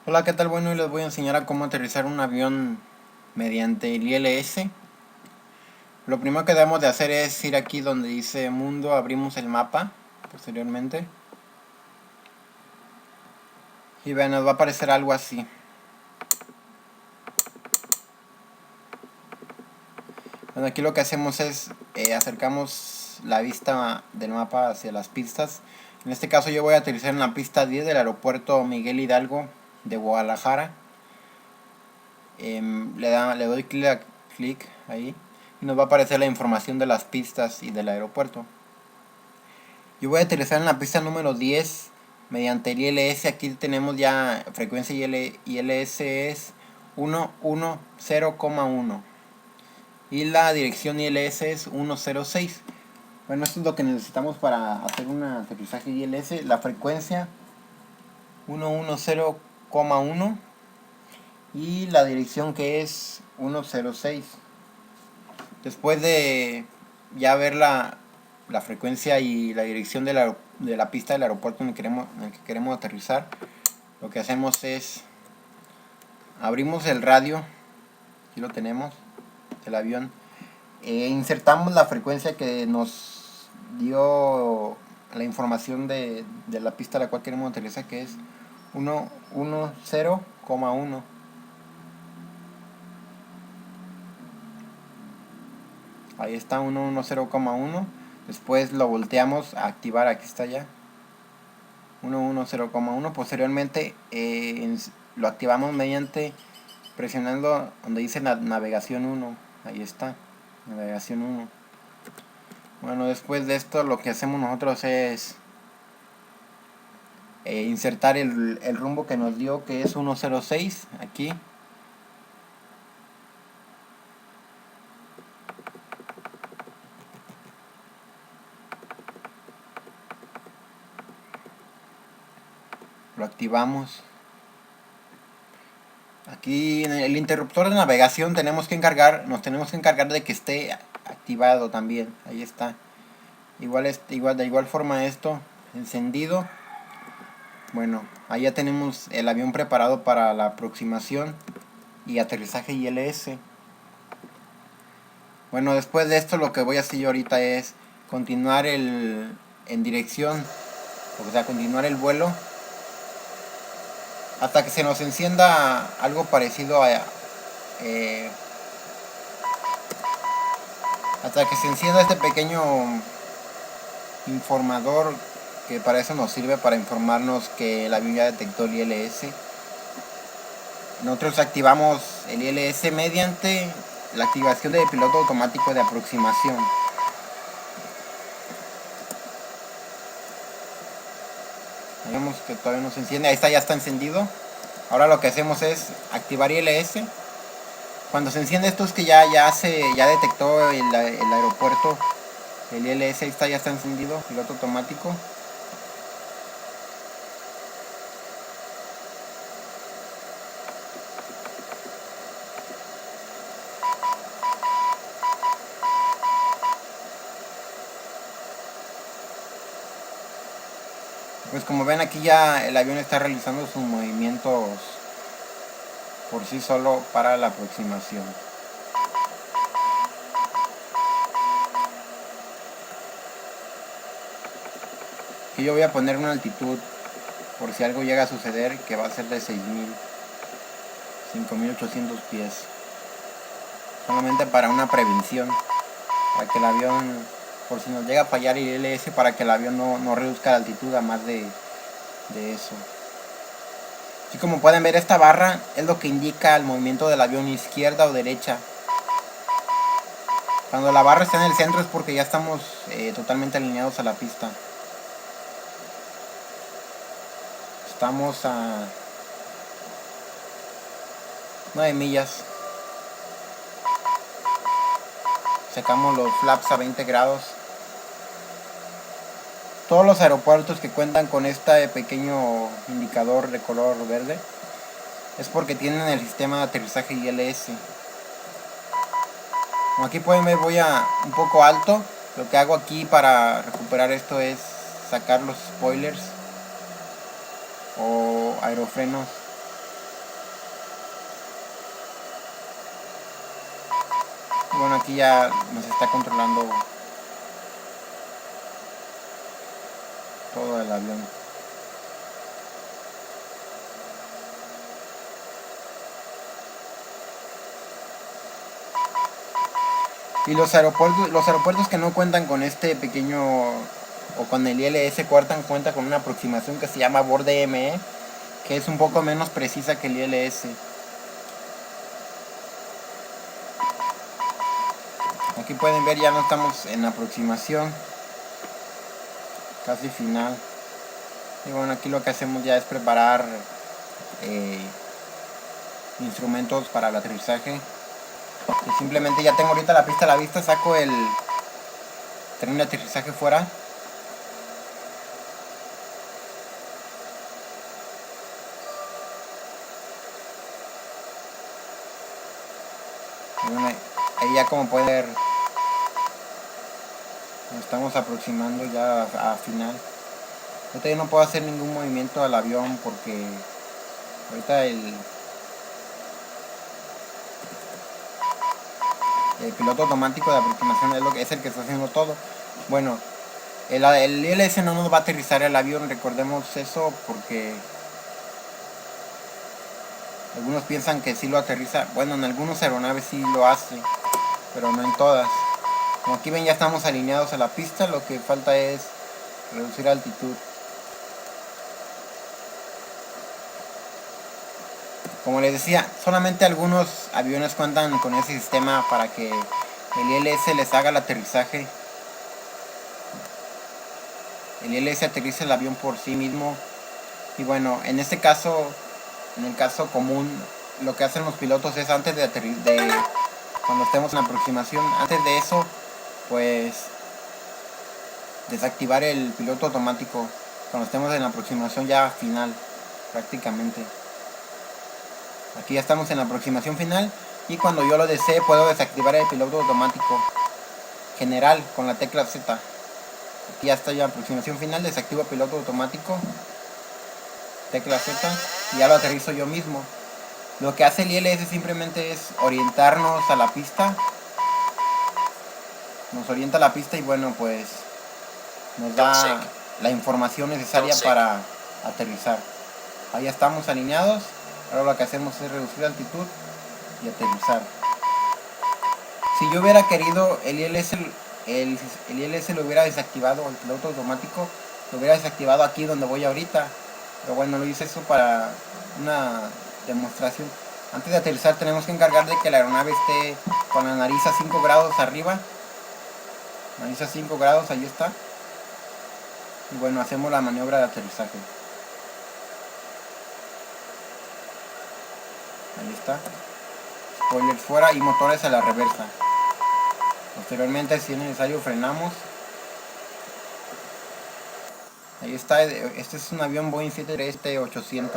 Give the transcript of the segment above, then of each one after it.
Hola, ¿qué tal? Bueno, hoy les voy a enseñar a cómo aterrizar un avión mediante el ILS. Lo primero que debemos de hacer es ir aquí donde dice mundo, abrimos el mapa posteriormente. Y vean, nos va a aparecer algo así. Bueno, aquí lo que hacemos es acercamos la vista del mapa hacia las pistas. En este caso yo voy a aterrizar en la pista 10 del aeropuerto Miguel Hidalgo de Guadalajara. Le doy clic ahí y nos va a aparecer la información de las pistas y del aeropuerto. Yo voy a aterrizar en la pista número 10 mediante el ILS. Aquí tenemos ya frecuencia ILS es 110,1 y la dirección ILS es 106. Bueno, esto es lo que necesitamos para hacer un aterrizaje ILS. La frecuencia 110,1 y la dirección que es 106. Después de ya ver la frecuencia y la dirección de la pista del aeropuerto en el que queremos aterrizar, lo que hacemos es abrimos el radio, aquí lo tenemos, del avión, insertamos la frecuencia que nos dio la información de la pista a la cual queremos aterrizar, que es 110,1. Ahí está 110,1. Después lo volteamos a activar, aquí está ya 110,1. Posteriormente lo activamos mediante presionando donde dice la navegación 1. Ahí está, navegación 1. Bueno, después de esto lo que hacemos nosotros es insertar el rumbo que nos dio, que es 106 aquí. Lo activamos. Aquí en el interruptor de navegación nos tenemos que encargar de que esté activado también. Ahí está. De igual forma esto encendido. Bueno, ahí ya tenemos el avión preparado para la aproximación y aterrizaje ILS. Bueno, después de esto lo que voy a hacer yo ahorita es continuar en dirección, o sea, continuar el vuelo hasta que se nos encienda algo parecido eh, hasta que se encienda este pequeño informador, que para eso nos sirve, para informarnos que el avión ya detectó el ILS. Nosotros activamos el ILS mediante la activación del piloto automático de aproximación. Vemos que todavía no se enciende, ahí está, ya está encendido. Ahora lo que hacemos es activar ILS. Cuando se enciende esto es que ya detectó el aeropuerto. El ILS ahí está, ya está encendido, piloto automático. Pues como ven, aquí ya el avión está realizando sus movimientos por sí solo para la aproximación. Y yo voy a poner una altitud por si algo llega a suceder, que va a ser de 5.800 pies. Solamente para una prevención, para que el avión, por si nos llega a fallar el ILS, para que el avión no reduzca la altitud a más de eso. Así como pueden ver, esta barra es lo que indica el movimiento del avión, izquierda o derecha. Cuando la barra está en el centro es porque ya estamos totalmente alineados a la pista. Estamos a 9 millas. Sacamos los flaps a 20 grados. Todos los aeropuertos que cuentan con este pequeño indicador de color verde es porque tienen el sistema de aterrizaje ILS. Como aquí pueden ver, voy a un poco alto. Lo que hago aquí para recuperar esto es sacar los spoilers o aerofrenos. Y bueno, aquí ya nos está controlando todo el avión. Y los aeropuertos que no cuentan con este pequeño, o con el ILS, cuenta con una aproximación que se llama borde ME, que es un poco menos precisa que el ILS. Aquí pueden ver, ya no estamos en aproximación, casi final. Y bueno, aquí lo que hacemos ya es preparar instrumentos para el aterrizaje. Y simplemente ya tengo ahorita la pista a la vista, saco el tren de aterrizaje fuera. Y bueno, ahí ya como pueden ver, nos estamos aproximando ya a final. Ahorita yo no puedo hacer ningún movimiento al avión porque ahorita el piloto automático de aproximación es el que está haciendo todo. Bueno, el ILS no nos va a aterrizar el avión, recordemos eso, porque algunos piensan que sí lo aterriza. Bueno, en algunas aeronaves sí lo hace, pero no en todas. Como aquí ven, ya estamos alineados a la pista, lo que falta es reducir altitud. Como les decía, solamente algunos aviones cuentan con ese sistema para que el ILS les haga el aterrizaje. El ILS aterriza el avión por sí mismo. Y bueno, en este caso, en el caso común, lo que hacen los pilotos es antes de cuando estemos en aproximación, antes de eso, pues desactivar el piloto automático cuando estemos en aproximación ya final, prácticamente. Aquí ya estamos en la aproximación final y cuando yo lo desee puedo desactivar el piloto automático general con la tecla Z. Aquí ya está ya aproximación final, desactivo piloto automático, tecla Z, y ya lo aterrizo yo mismo. Lo que hace el ILS simplemente es orientarnos a la pista. Nos orienta a la pista y bueno, pues nos da la información necesaria para aterrizar. Ahí estamos alineados. Ahora lo que hacemos es reducir la altitud y aterrizar. Si yo hubiera querido el ILS lo hubiera desactivado, el piloto automático lo hubiera desactivado aquí donde voy ahorita. Pero bueno, lo hice eso para una demostración. Antes de aterrizar tenemos que encargar de que la aeronave esté con la nariz a 5 grados arriba. Nariz a 5 grados, ahí está. Y bueno, hacemos la maniobra de aterrizaje. Ahí está. Spoilers fuera y motores a la reversa. Posteriormente, si es necesario, frenamos. Ahí está. Este es un avión Boeing 737-800.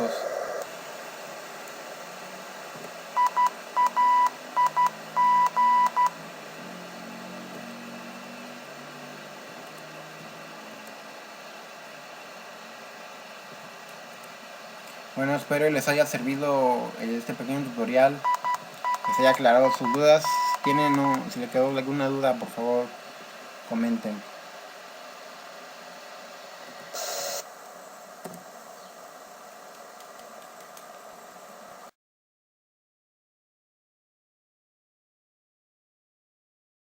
Bueno, espero que les haya servido este pequeño tutorial, les haya aclarado sus dudas. Si les quedó alguna duda, por favor, comenten.